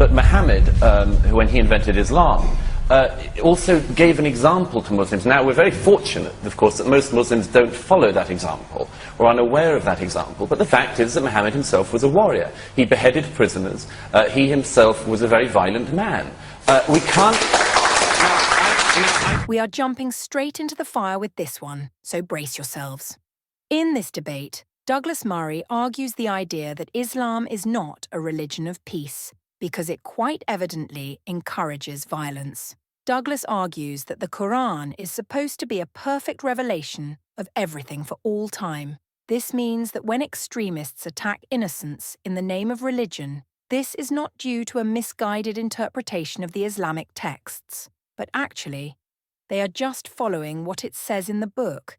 But Muhammad, when he invented Islam, also gave an example to Muslims. Now, we're very fortunate, of course, that most Muslims don't follow that example or are unaware of that example. But the fact is that Muhammad himself was a warrior. He beheaded prisoners. He himself was a very violent man. We can't... We are jumping straight into the fire with this one, so brace yourselves. In this debate, Douglas Murray argues the idea that Islam is not a religion of peace, because it quite evidently encourages violence. Douglas argues that the Quran is supposed to be a perfect revelation of everything for all time. This means that when extremists attack innocents in the name of religion, this is not due to a misguided interpretation of the Islamic texts, but actually, they are just following what it says in the book.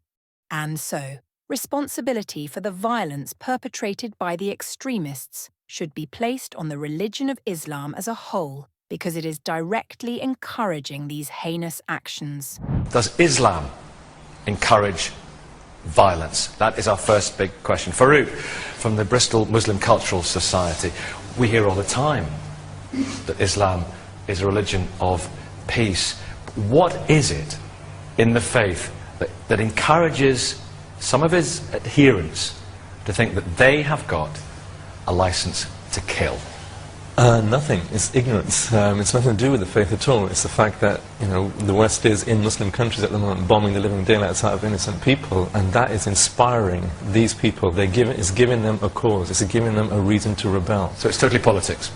And so, responsibility for the violence perpetrated by the extremists should be placed on the religion of Islam as a whole, because it is directly encouraging these heinous actions. Does Islam encourage violence? That is our first big question. Farouk, from the Bristol Muslim Cultural Society, we hear all the time that Islam is a religion of peace. What is it in the faith that encourages some of his adherents to think that they have got a license to kill? Nothing. It's ignorance. It's nothing to do with the faith at all. It's the fact that, you know, the West is in Muslim countries at the moment bombing the living daylights out of innocent people, and that is inspiring these people. It's giving them a cause. It's giving them a reason to rebel. So it's totally politics?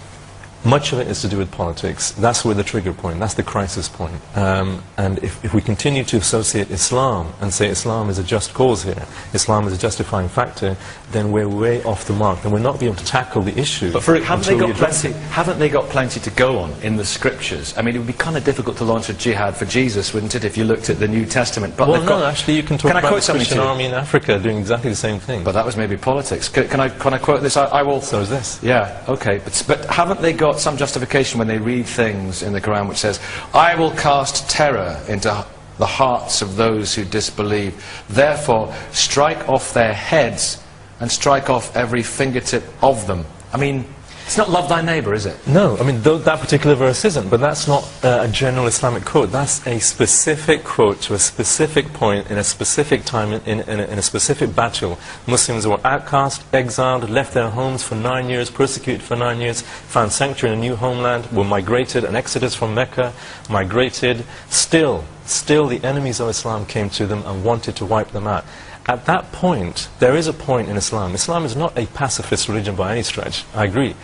Much of it is to do with politics. That's where the trigger point, that's the crisis point. And if we continue to associate Islam and say Islam is a just cause here, Islam is a justifying factor, then we're way off the mark. Then we're not be able to tackle the issue. But Farouk, haven't they got plenty to go on in the scriptures? I mean, it would be kind of difficult to launch a jihad for Jesus, wouldn't it, if you looked at the New Testament? But well, no, actually you can talk about the Christian army in Africa doing exactly the same thing. But that was maybe politics. Can I quote this? I will. So is this. Yeah, okay. But haven't they got some justification when they read things in the Quran which says, I will cast terror into the hearts of those who disbelieve, therefore strike off their heads and strike off every fingertip of them? I mean, it's not love thy neighbour, is it? No, I mean, that particular verse isn't, but that's not a general Islamic quote. That's a specific quote to a specific point in a specific time in a specific battle. Muslims were outcast, exiled, left their homes for 9 years, persecuted for 9 years, found sanctuary in a new homeland, were migrated, an exodus from Mecca, migrated. Still the enemies of Islam came to them and wanted to wipe them out. At that point, there is a point in Islam. Islam is not a pacifist religion by any stretch, I agree.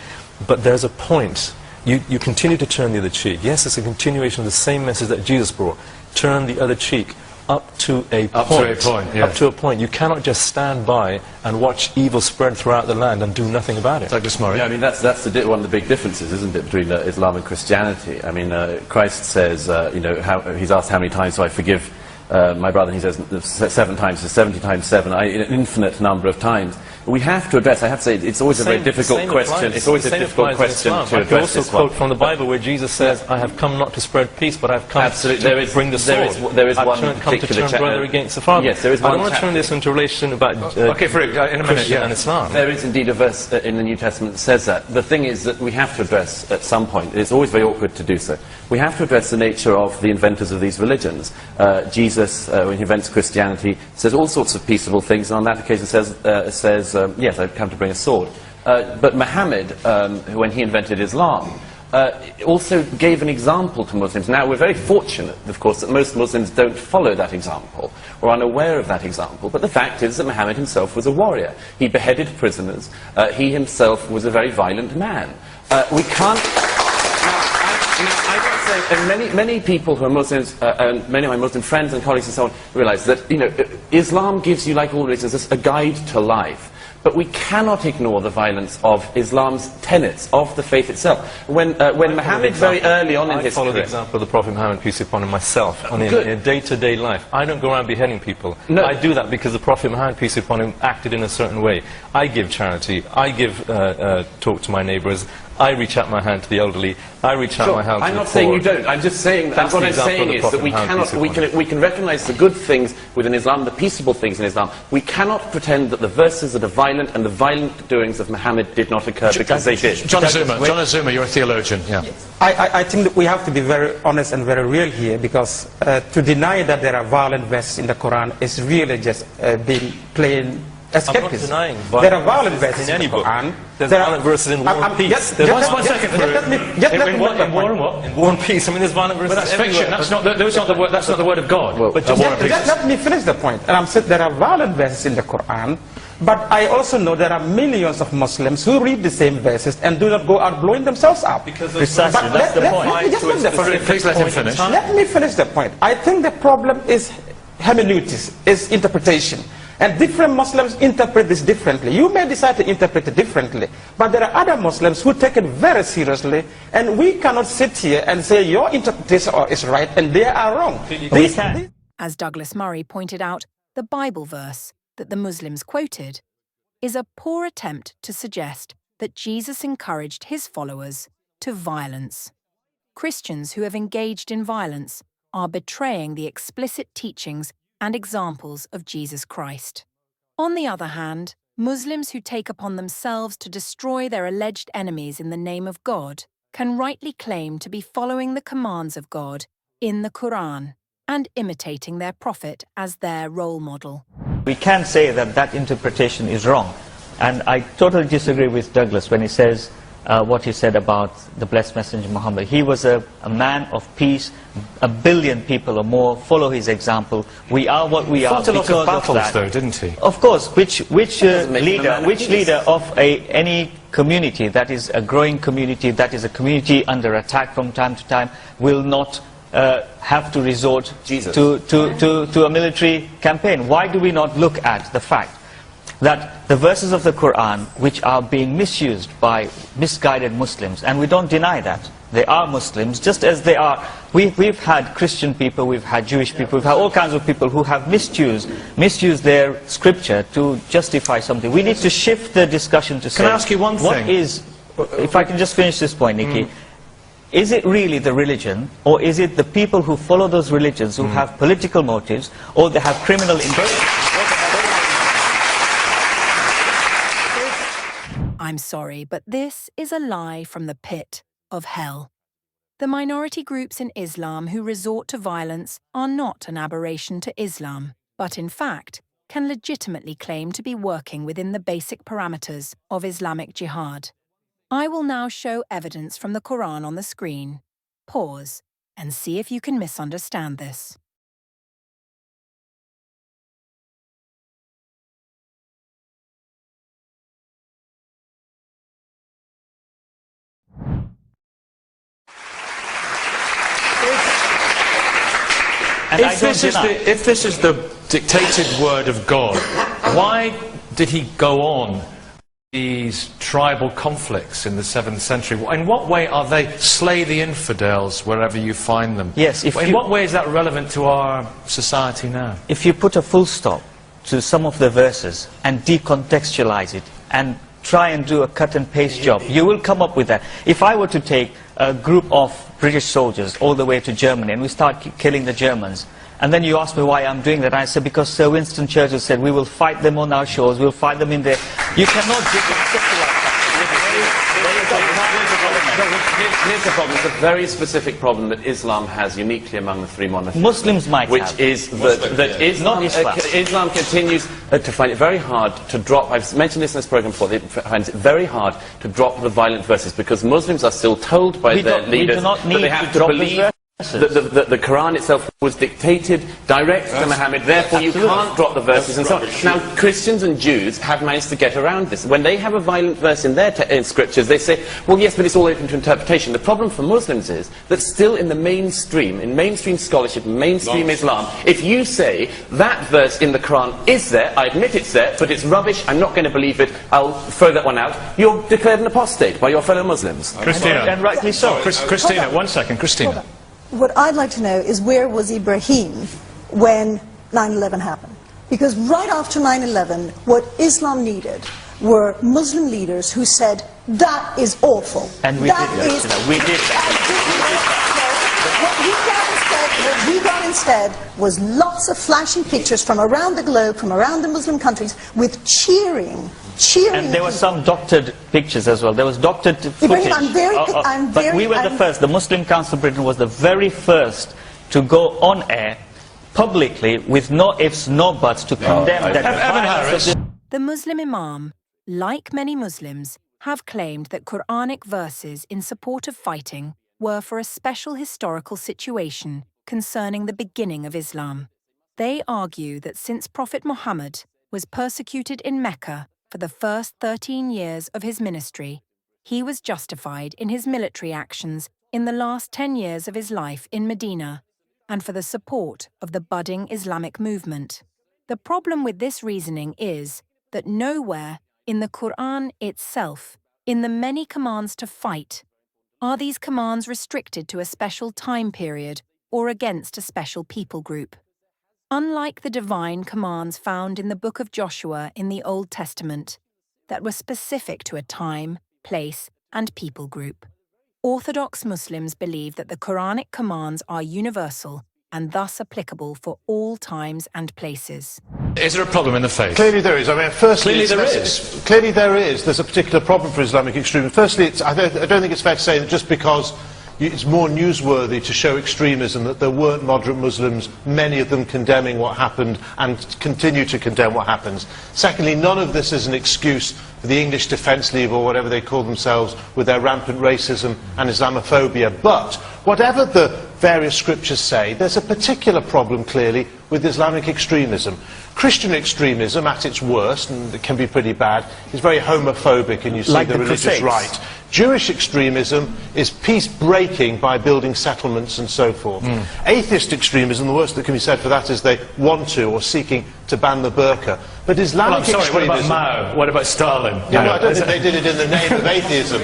But there's a point. You continue to turn the other cheek. Yes, it's a continuation of the same message that Jesus brought. Turn the other cheek up to a point. Up to a point. You cannot just stand by and watch evil spread throughout the land and do nothing about it. Douglas Murray. Yeah, I mean, that's one of the big differences, isn't it, between Islam and Christianity? I mean, Christ says, you know, he's asked how many times do I forgive my brother, and he says 7 times, 70 times 7, an infinite number of times. We have to address, I have to say, it's always a very difficult question. It's always a difficult question to address. I can also quote from the Bible where Jesus says, I have come not to spread peace, but I've come to bring the sword. There is one come to turn brother against the father. Yes, there is one. I don't want to turn this into relation about okay, Farouk, in a minute, Christian and Islam. There is indeed a verse in the New Testament that says that. The thing is that we have to address at some point, it's always very awkward to do so, we have to address the nature of the inventors of these religions. Jesus, when he invents Christianity, says all sorts of peaceable things, and on that occasion says yes, I've come to bring a sword. But Muhammad, when he invented Islam, also gave an example to Muslims. Now, we're very fortunate, of course, that most Muslims don't follow that example or are unaware of that example. But the fact is that Muhammad himself was a warrior. He beheaded prisoners. He himself was a very violent man. We can't... I would say, and many people who are Muslims, and many of my Muslim friends and colleagues and so on, realize that, you know, Islam gives you, like all religions, a guide to life. But we cannot ignore the violence of Islam's tenets, of the faith itself. When Muhammad very early on in his career... I follow the example of the Prophet Muhammad, peace be upon him, myself, in a day-to-day life. I don't go around beheading people. No. I do that because the Prophet Muhammad, peace be upon him, acted in a certain way. I give charity, I give talk to my neighbours, I reach out my hand to the elderly, I reach out my hand to the poor. I'm not saying you don't. I'm just saying that what I'm saying is that we can recognize the good things within Islam, the peaceable things in Islam. We cannot pretend that the verses that are violent and the violent doings of Muhammad did not occur because they did. John Azuma, you're a theologian. Yeah. I think that we have to be very honest and very real here, because to deny that there are violent verses in the Quran is really just being plain escapism. I'm not denying there are violent verses in any book. There's violent verses in War and Peace. In War and Peace. I mean, there's violent verses. But that's fiction. That's not the word of God. Well, but let me finish the point. And I'm saying there are violent verses in the Quran, but I also know there are millions of Muslims who read the same verses and do not go out blowing themselves up. Precisely, that's the point. Please let him finish. Let me finish the point. I think the problem is hermeneutics, is interpretation. And different Muslims interpret this differently. You may decide to interpret it differently, but there are other Muslims who take it very seriously, and we cannot sit here and say your interpretation is right and they are wrong. As Douglas Murray pointed out, the Bible verse that the Muslims quoted is a poor attempt to suggest that Jesus encouraged his followers to violence. Christians who have engaged in violence are betraying the explicit teachings and examples of Jesus Christ. On the other hand, Muslims who take upon themselves to destroy their alleged enemies in the name of God can rightly claim to be following the commands of God in the Quran and imitating their prophet as their role model. We can say that that interpretation is wrong. And I totally disagree with Douglas when he says what he said about the blessed messenger Muhammad. He was a man of peace. 1 billion people or more follow his example. We are what we are because of that. Though, didn't he? Of course. Which leader of any community that is a growing community, that is a community under attack from time to time, will not have to resort to a military campaign? Why do we not look at the fact that the verses of the Quran which are being misused by misguided Muslims, and we don't deny that, they are Muslims, just as they are, we've had Christian people, we've had Jewish people, we've had all kinds of people who have misused their scripture to justify something. We need to shift the discussion to say, can I ask you one thing? What is, if I can just finish this point, Nikki, is it really the religion, or is it the people who follow those religions who have political motives, or they have criminal intentions? I'm sorry, but this is a lie from the pit of hell. The minority groups in Islam who resort to violence are not an aberration to Islam, but in fact can legitimately claim to be working within the basic parameters of Islamic jihad. I will now show evidence from the Quran on the screen. Pause and see if you can misunderstand this. If this is the dictated word of God, why did he go on these tribal conflicts in the 7th century? In what way are they slay the infidels wherever you find them? Yes. In what way is that relevant to our society now? If you put a full stop to some of the verses and decontextualize it and try and do a cut and paste job, you will come up with that. If I were to take a group of British soldiers all the way to Germany and we start killing the Germans, and then you ask me why I'm doing that, I said because Sir Winston Churchill said we will fight them on our shores, we'll fight them in there. You cannot decontextualize that. Here's the problem. It's a very specific problem that Islam has uniquely among the three monotheists. Muslims might which have. is that Islam continues to find it very hard to drop. I've mentioned this in this program before. It finds it very hard to drop the violent verses because Muslims are still told by their leaders that they have to believe that the Quran itself was dictated direct to Muhammad, therefore you can't drop the verses and so on. Now, Christians and Jews have managed to get around this. When they have a violent verse in their scriptures, they say, well, yes, but it's all open to interpretation. The problem for Muslims is that still in the mainstream, in mainstream scholarship, mainstream Islam, if you say that verse in the Quran is there, I admit it's there, but it's rubbish, I'm not going to believe it, I'll throw that one out, you're declared an apostate by your fellow Muslims. Christina. And rightly so. Christina, 1 second. Christina. What I'd like to know is where was Ibrahim when 9/11 happened? Because right after 9/11, what Islam needed were Muslim leaders who said, That is awful. And we did that. We did What we got instead was lots of flashy pictures from around the globe, from around the Muslim countries, with cheering. And there were some doctored pictures as well. There was doctored footage. Ibrahim, but we were the first. The Muslim Council of Britain was the very first to go on air publicly with no ifs, no buts to condemn that. The Muslim Imam, like many Muslims, have claimed that Quranic verses in support of fighting were for a special historical situation concerning the beginning of Islam. They argue that since Prophet Muhammad was persecuted in Mecca for the first 13 years of his ministry, he was justified in his military actions in the last 10 years of his life in Medina, and for the support of the budding Islamic movement. The problem with this reasoning is that nowhere in the Quran itself, in the many commands to fight, are these commands restricted to a special time period or against a special people group. Unlike the divine commands found in the book of Joshua in the Old Testament, that were specific to a time, place, and people group, Orthodox Muslims believe that the Quranic commands are universal and thus applicable for all times and places. Is there a problem in the faith? Clearly there is. I mean, firstly, Clearly there is. Clearly there is. There's a particular problem for Islamic extremism. Firstly, I don't think it's fair to say that just because it's more newsworthy to show extremism that there weren't moderate Muslims, many of them condemning what happened and continue to condemn what happens. Secondly, none of this is an excuse for the English Defence League or whatever they call themselves with their rampant racism and Islamophobia. But whatever the various scriptures say, there's a particular problem clearly with Islamic extremism. Christian extremism at its worst, and it can be pretty bad, is very homophobic, and you see the religious right. Jewish extremism is peace-breaking by building settlements and so forth. Atheist extremism, the worst that can be said for that is they want to or seeking to ban the burqa. But Islamic extremism... What about Mao? What about Stalin? Yeah, well, I don't think they did it in the name of atheism.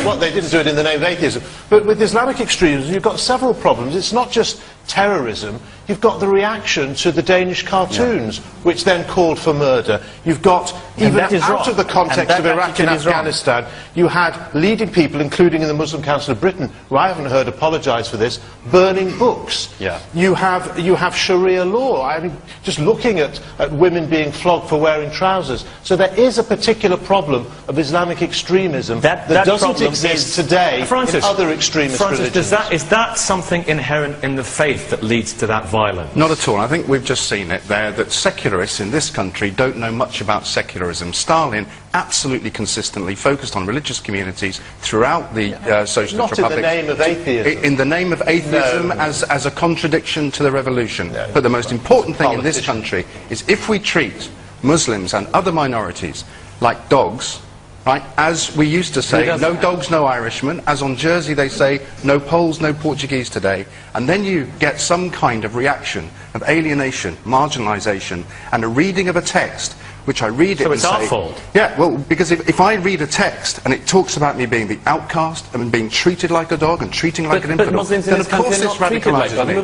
What they didn't do it in the name of atheism. But with Islamic extremism, you've got several problems. It's not just terrorism. You've got the reaction to the Danish cartoons, which then called for murder. You've got, even out of the context of Iraq and Afghanistan, you had leading people, including in the Muslim Council of Britain, who I haven't heard apologise for this, burning books. Yeah. You have Sharia law. I mean, just looking at women being flogged for wearing trousers. So there is a particular problem of Islamic extremism that doesn't exist today in other extremist religions. Is that something inherent in the faith that leads to that violence? Not at all. I think we've just seen it there, that secularists in this country don't know much about secularism. Stalin absolutely consistently focused on religious communities throughout the socialist republics. Not in the name of atheism. In the name of atheism, as a contradiction to the revolution. No. But the most important thing in this country is if we treat Muslims and other minorities like dogs, right, as we used to say, no dogs, no Irishmen, as on Jersey they say, no Poles, no Portuguese today, and then you get some kind of reaction of alienation, marginalisation, and a reading of a text, which I read it and say... So it's our fault? Yeah, well, because if I read a text and it talks about me being the outcast and being treated like a dog and treating like an infidel, then of course this radicalises me.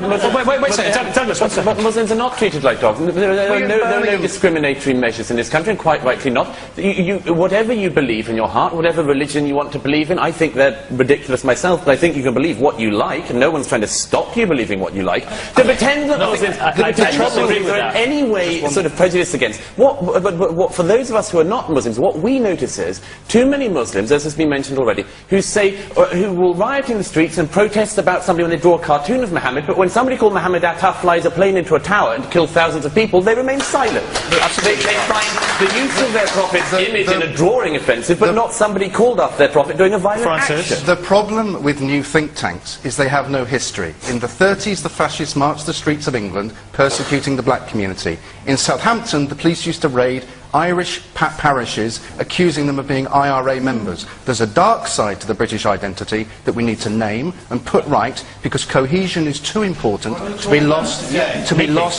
Wait a second, Douglas, one second. But Muslims are not treated like dogs. There are no discriminatory measures in this country, and quite rightly not. Whatever you believe in your heart, whatever religion you want to believe in, I think they're ridiculous myself, but I think you can believe what you like, and no one's trying to stop you believing what you like. To pretend that Muslims are in any way sort of prejudiced against. But for those of us who are not Muslims, what we notice is too many Muslims, as has been mentioned already, who say, who will riot in the streets and protest about somebody when they draw a cartoon of Muhammad, but when somebody called Muhammad Atta flies a plane into a tower and kills thousands of people, they remain silent. They find the use of their prophet's image in a drawing offensive, but not somebody called after their prophet doing a violent action. The problem with new think tanks is they have no history. In the 30s, the fascists marched the streets of England, persecuting the black community. In Southampton, the police used to raid Irish parishes, accusing them of being IRA members. There's a dark side to the British identity that we need to name and put right, because cohesion is too important to be lost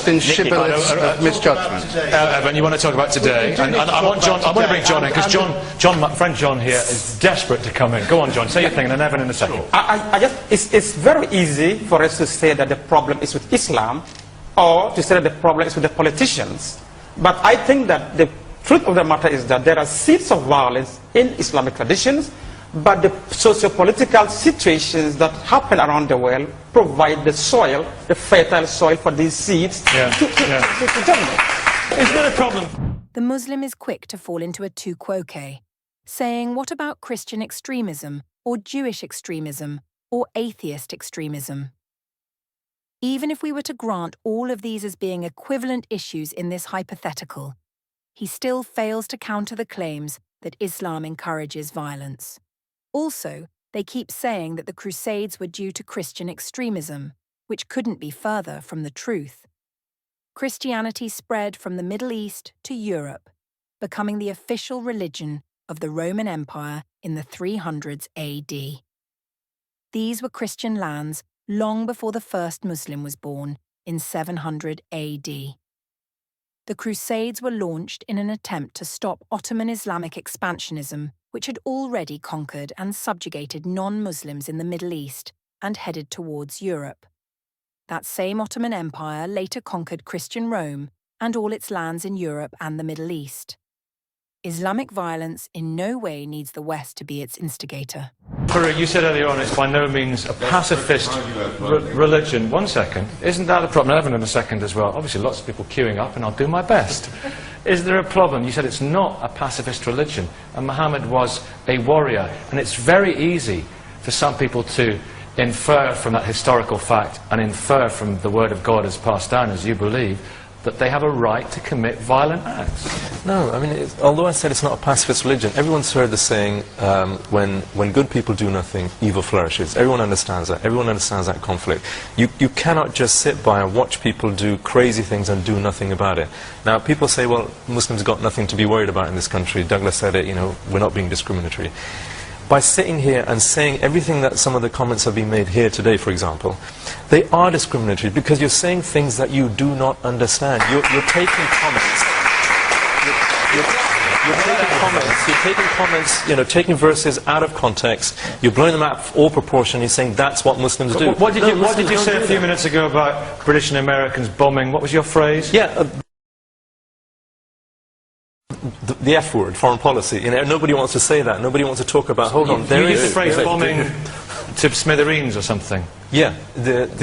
in shibboleths of misjudgment. Evan, you want to talk about today? And I want to bring John in, because my friend John here is desperate to come in. Go on, John, say your thing, and then Evan in a second. I guess it's very easy for us to say that the problem is with Islam, or to say that the problem is with the politicians. But I think that the truth of the matter is that there are seeds of violence in Islamic traditions, but the socio-political situations that happen around the world provide the soil, the fertile soil for these seeds to germinate. Is there a problem? The Muslim is quick to fall into a tu quoque, saying, what about Christian extremism, or Jewish extremism, or atheist extremism? Even if we were to grant all of these as being equivalent issues in this hypothetical, he still fails to counter the claims that Islam encourages violence. Also, they keep saying that the Crusades were due to Christian extremism, which couldn't be further from the truth. Christianity spread from the Middle East to Europe, becoming the official religion of the Roman Empire in the 300s AD. These were Christian lands long before the first Muslim was born in 700 AD. The Crusades were launched in an attempt to stop Ottoman Islamic expansionism, which had already conquered and subjugated non-Muslims in the Middle East and headed towards Europe. That same Ottoman Empire later conquered Christian Rome and all its lands in Europe and the Middle East. Islamic violence in no way needs the West to be its instigator. Farouk, you said earlier on it's by no means a pacifist religion. 1 second. Isn't that a problem? Evan in a second as well. Obviously lots of people queuing up and I'll do my best. Is there a problem? You said it's not a pacifist religion and Muhammad was a warrior, and it's very easy for some people to infer from that historical fact and infer from the word of God as passed down as you believe that they have a right to commit violent acts. No, I mean, although I said it's not a pacifist religion, everyone's heard the saying, when good people do nothing, evil flourishes. Everyone understands that. Everyone understands that conflict. You cannot just sit by and watch people do crazy things and do nothing about it. Now, people say, well, Muslims got nothing to be worried about in this country. Douglas said it, you know, we're not being discriminatory. By sitting here and saying everything that some of the comments have been made here today, for example, they are discriminatory because you're saying things that you do not understand. You're taking comments. You're taking comments, you know, taking verses out of context. You're blowing them out of all proportion. You're saying that's what Muslims do. What did you say a few minutes ago about British and Americans bombing? What was your phrase? Yeah. The F word, foreign policy. You know, nobody wants to say that. Nobody wants to talk about. Hold on, there is the phrase bombing to smithereens or something. Yeah. Isn't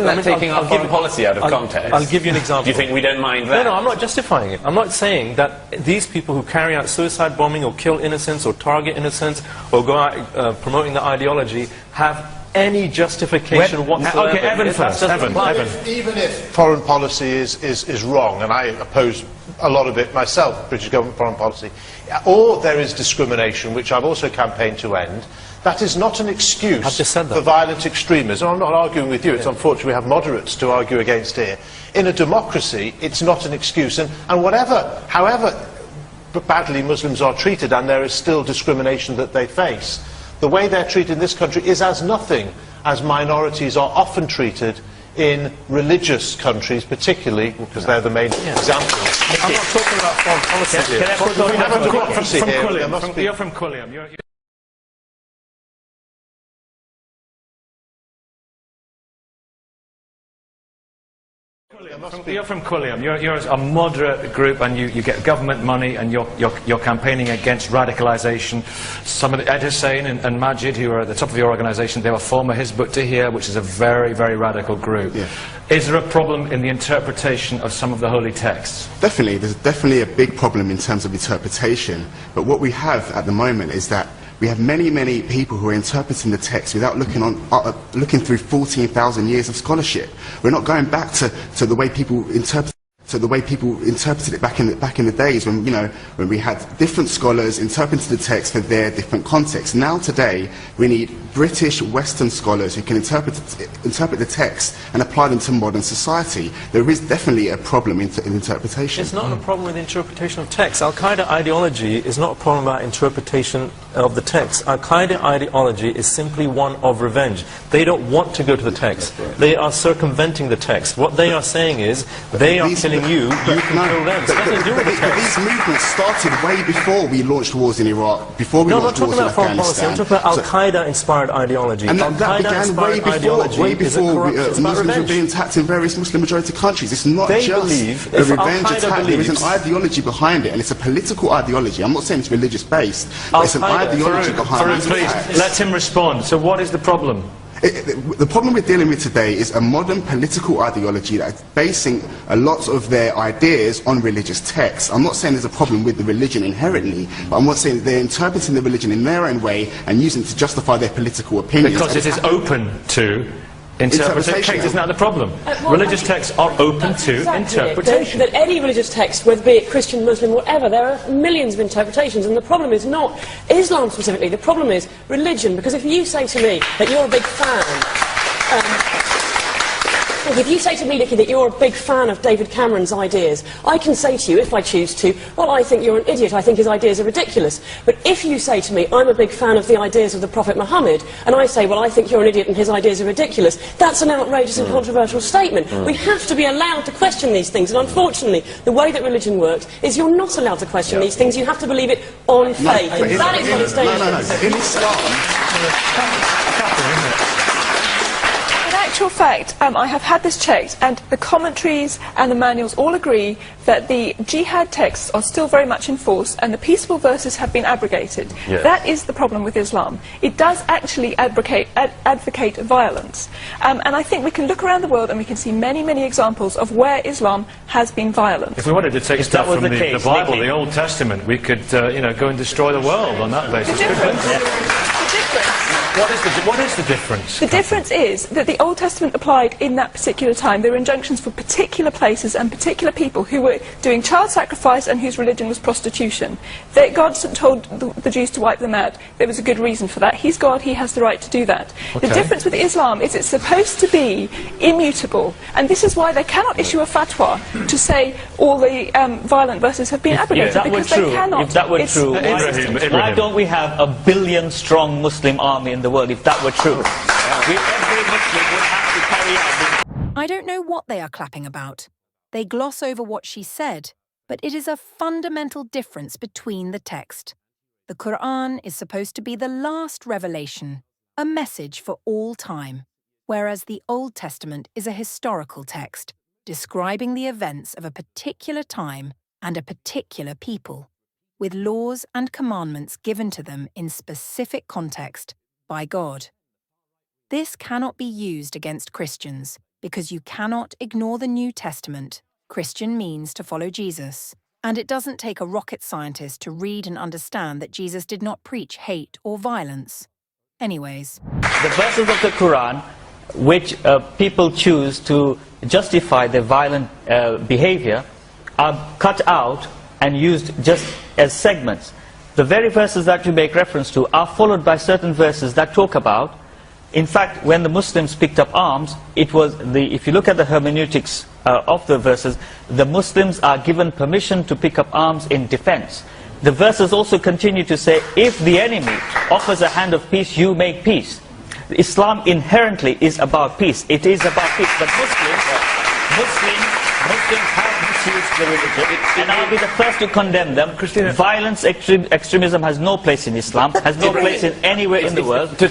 that taking our foreign policy out of context? I'll give you an example. Do you think we don't mind that? No, I'm not justifying it. I'm not saying that these people who carry out suicide bombing or kill innocents or target innocents or go out promoting the ideology have any justification whatsoever. Okay, Evan first. Evan. Even if foreign policy is wrong, and I oppose a lot of it myself, British government foreign policy, or there is discrimination, which I've also campaigned to end, that is not an excuse for violent extremism. I'm not arguing with you. It's unfortunate we have moderates to argue against here. In a democracy, it's not an excuse. And however badly Muslims are treated, and there is still discrimination that they face, the way they're treated in this country is as nothing as minorities are often treated in religious countries, particularly because they're the main examples. I'm not talking about foreign policy here. We have a democracy here. You're from Quilliam. You're from Quilliam. You're a moderate group, and you get government money, and you're campaigning against radicalisation. Some of the Ed Hussein and Majid, who are at the top of your organisation, they were former Hizb ut-Tahrir, which is a very, very radical group. Yeah. Is there a problem in the interpretation of some of the holy texts? Definitely. There's definitely a big problem in terms of interpretation. But what we have at the moment is that we have many, many people who are interpreting the text without looking through 14,000 years of scholarship. We're not going back to the way people interpreted it back in the days when, you know, when we had different scholars interpreting the text for their different contexts. Now today we need British Western scholars who can interpret the text and apply them to modern society. There is definitely a problem in interpretation. It's not a problem with interpretation of text. Al-Qaeda ideology is not a problem about interpretation of the text. Al-Qaeda ideology is simply one of revenge. They don't want to go to the text. They are circumventing the text. What they are saying is, they are killing you, you can kill them. So nothing to do with the text. These movements started way before we launched wars in Iraq, before we launched wars in Afghanistan. No, I'm not talking about foreign policy, I'm talking about Al-Qaeda-inspired ideology. And that began way before Muslims were being attacked in various Muslim-majority countries. It's not just a revenge attack. There is an ideology behind it, and it's a political ideology. I'm not saying it's religious-based, but it's an ideology behind it. Please, let him respond. So what is the problem? The problem we're dealing with today is a modern political ideology that is basing a lot of their ideas on religious texts. I'm not saying there's a problem with the religion inherently, but I'm not saying they're interpreting the religion in their own way and using it to justify their political opinions. Because it is open to interpretation. Isn't that the problem? Religious texts are open to interpretation. That any religious text, whether be it Christian, Muslim, whatever, there are millions of interpretations, and the problem is not Islam specifically, the problem is religion, because if you say to me that you're a big fan, if you say to me, Nicky, that you're a big fan of David Cameron's ideas, I can say to you, if I choose to, well, I think you're an idiot, I think his ideas are ridiculous. But if you say to me, I'm a big fan of the ideas of the Prophet Muhammad, and I say, well, I think you're an idiot and his ideas are ridiculous, that's an outrageous and controversial statement. We have to be allowed to question these things, and unfortunately, the way that religion works is you're not allowed to question these things, you have to believe it on faith, and that is what it's dangerous. In Islam... In actual fact, I have had this checked, and the commentaries and the manuals all agree that the jihad texts are still very much in force, and the peaceable verses have been abrogated. Yeah. That is the problem with Islam. It does actually advocate violence. And I think we can look around the world and we can see many, many examples of where Islam has been violent. If we wanted to take stuff from the Bible, the Old Testament, we could go and destroy the world on that basis. What is the difference? The difference is that the Old Testament applied in that particular time. There were injunctions for particular places and particular people who were doing child sacrifice and whose religion was prostitution. God told the Jews to wipe them out. There was a good reason for that. He's God, he has the right to do that. Okay. The difference with Islam is it's supposed to be immutable, and this is why they cannot issue a fatwa to say all the violent verses have been abrogated, because they cannot. If that were true, why don't we have a billion-strong Muslim army in the world if that were true? Every Muslim would have to carry out. I don't know what they are clapping about. They gloss over what she said, but it is a fundamental difference between the text. The Quran is supposed to be the last revelation, a message for all time, whereas the Old Testament is a historical text, describing the events of a particular time and a particular people, with laws and commandments given to them in specific context by God. This cannot be used against Christians because you cannot ignore the New Testament. Christian means to follow Jesus, and it doesn't take a rocket scientist to read and understand that Jesus did not preach hate or violence. Anyways. The verses of the Quran which people choose to justify their violent behavior are cut out and used just as segments. The very verses that you make reference to are followed by certain verses that talk about, in fact, when the Muslims picked up arms, it was if you look at the hermeneutics of the verses, the Muslims are given permission to pick up arms in defense. The verses also continue to say, if the enemy offers a hand of peace, you make peace. Islam inherently is about peace. It is about peace. But Muslims have misused the religion, and I'll be the first to condemn them. Violence, extremism has no place in Islam, has no place in anywhere in the world. To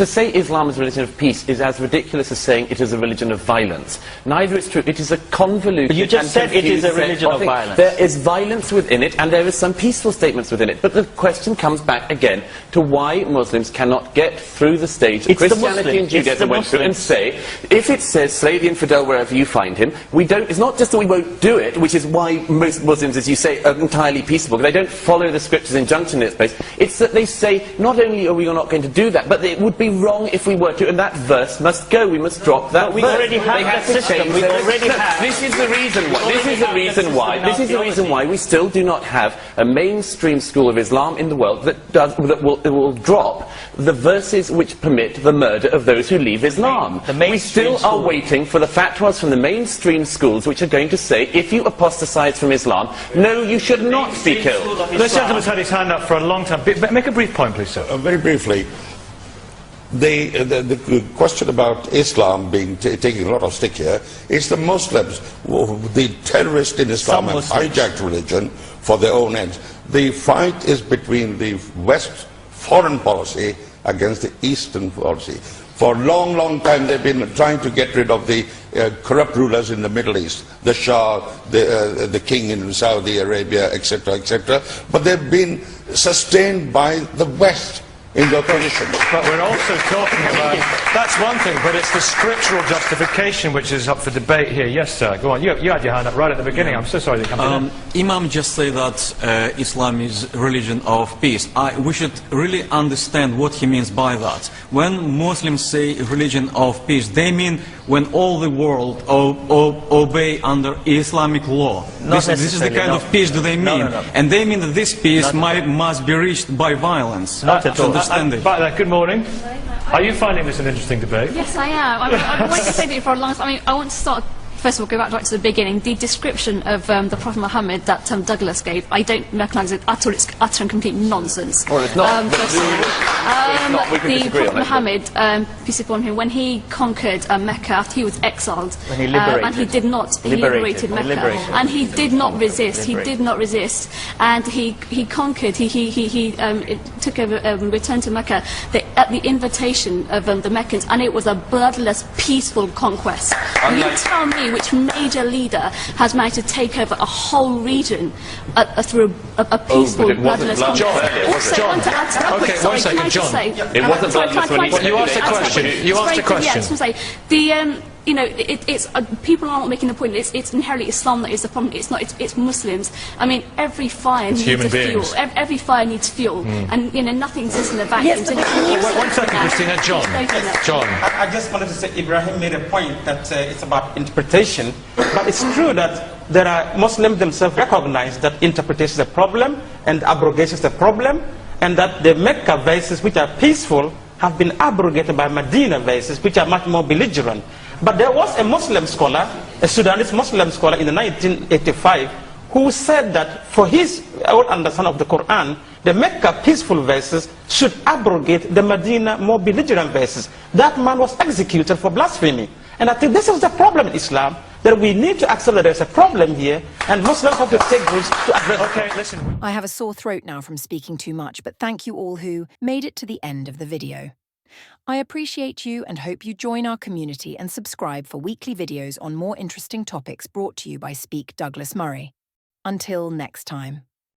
say Islam is a religion of peace is as ridiculous as saying it is a religion of violence. Neither is true. It is a convoluted... But you just said it is a religion of violence. There is violence within it, and there is some peaceful statements within it. But the question comes back again to why Muslims cannot get through the stage that Christianity and Judaism went through and say, if it says slay the infidel wherever you find him, we don't... It's not just that we won't do it, which is why most Muslims, as you say, are entirely peaceable. They don't follow the scripture's injunction in its place. It's that they say, not only are we not going to do that, but it would be wrong if we were to, and that verse must go. We must drop that. But we already have that system. We already have. This is the reason why. This is the reason why. This is the reason why we still do not have a mainstream school of Islam in the world that will drop the verses which permit the murder of those who leave Islam. We still are waiting for the fatwas from the mainstream mainstream schools which are going to say, if you apostatize from Islam, no, you should not be killed. This gentleman's had his hand up for a long time. Make a brief point, please, sir. Very briefly. The question about Islam being taking a lot of stick here is the Muslims, the terrorists in Islam have hijacked religion for their own ends. The fight is between the West foreign policy against the Eastern policy. For a long, long time they've been trying to get rid of the corrupt rulers in the Middle East, the Shah, the king in Saudi Arabia, etc., etc. But they've been sustained by the West in their position. But we're also talking about, that's one thing, but it's the scriptural justification which is up for debate here. Yes, sir, go on. You had your hand up right at the beginning. I'm so sorry to come in. Imam just said that Islam is religion of peace. We should really understand what he means by that. When Muslims say religion of peace, they mean when all the world obey under Islamic law. This is the kind of peace that they mean. No. And they mean that this peace must be reached by violence. Not at all. Good morning. Are you finding this an interesting debate? Yes, I am. I've wanted to say that for a long time. I mean, I want to start. First of all, go back right to the beginning. The description of the Prophet Muhammad that Douglas gave, I don't recognise it at all. It's utter and complete nonsense. Well, it's not. The Prophet Muhammad, peace be upon him, when he conquered Mecca after he was exiled, when he liberated, and he did not, he liberated Mecca, and he did not resist. He did not resist, and he conquered. He took over, returned to Mecca at the invitation of the Meccans, and it was a bloodless, peaceful conquest. You tell me which major leader has managed to take over a whole region through a peaceful, bloodless conquest. John, okay, one second, John. It wasn't bloodless when you asked a question. You asked a question. You know, people are not making the point. It's inherently Islam that is the problem. It's not. It's Muslims. I mean, every fire needs fuel. Every fire needs fuel, and nothing exists in a vacuum. Yes, one second, Christina. John. I just wanted to say, Ibrahim made a point that it's about interpretation, but it's true that there are Muslims themselves recognize that interpretation is a problem and abrogation is a problem, and that the Mecca verses, which are peaceful, have been abrogated by Medina verses, which are much more belligerent. But there was a Muslim scholar, a Sudanese Muslim scholar in 1985, who said that for his own understanding of the Quran, the Mecca peaceful verses should abrogate the Medina more belligerent verses. That man was executed for blasphemy. And I think this is the problem in Islam, that we need to accept that there's a problem here, and Muslims have to take rules to address it. Okay, listen. I have a sore throat now from speaking too much, but thank you all who made it to the end of the video. I appreciate you and hope you join our community and subscribe for weekly videos on more interesting topics brought to you by Speak Douglas Murray. Until next time.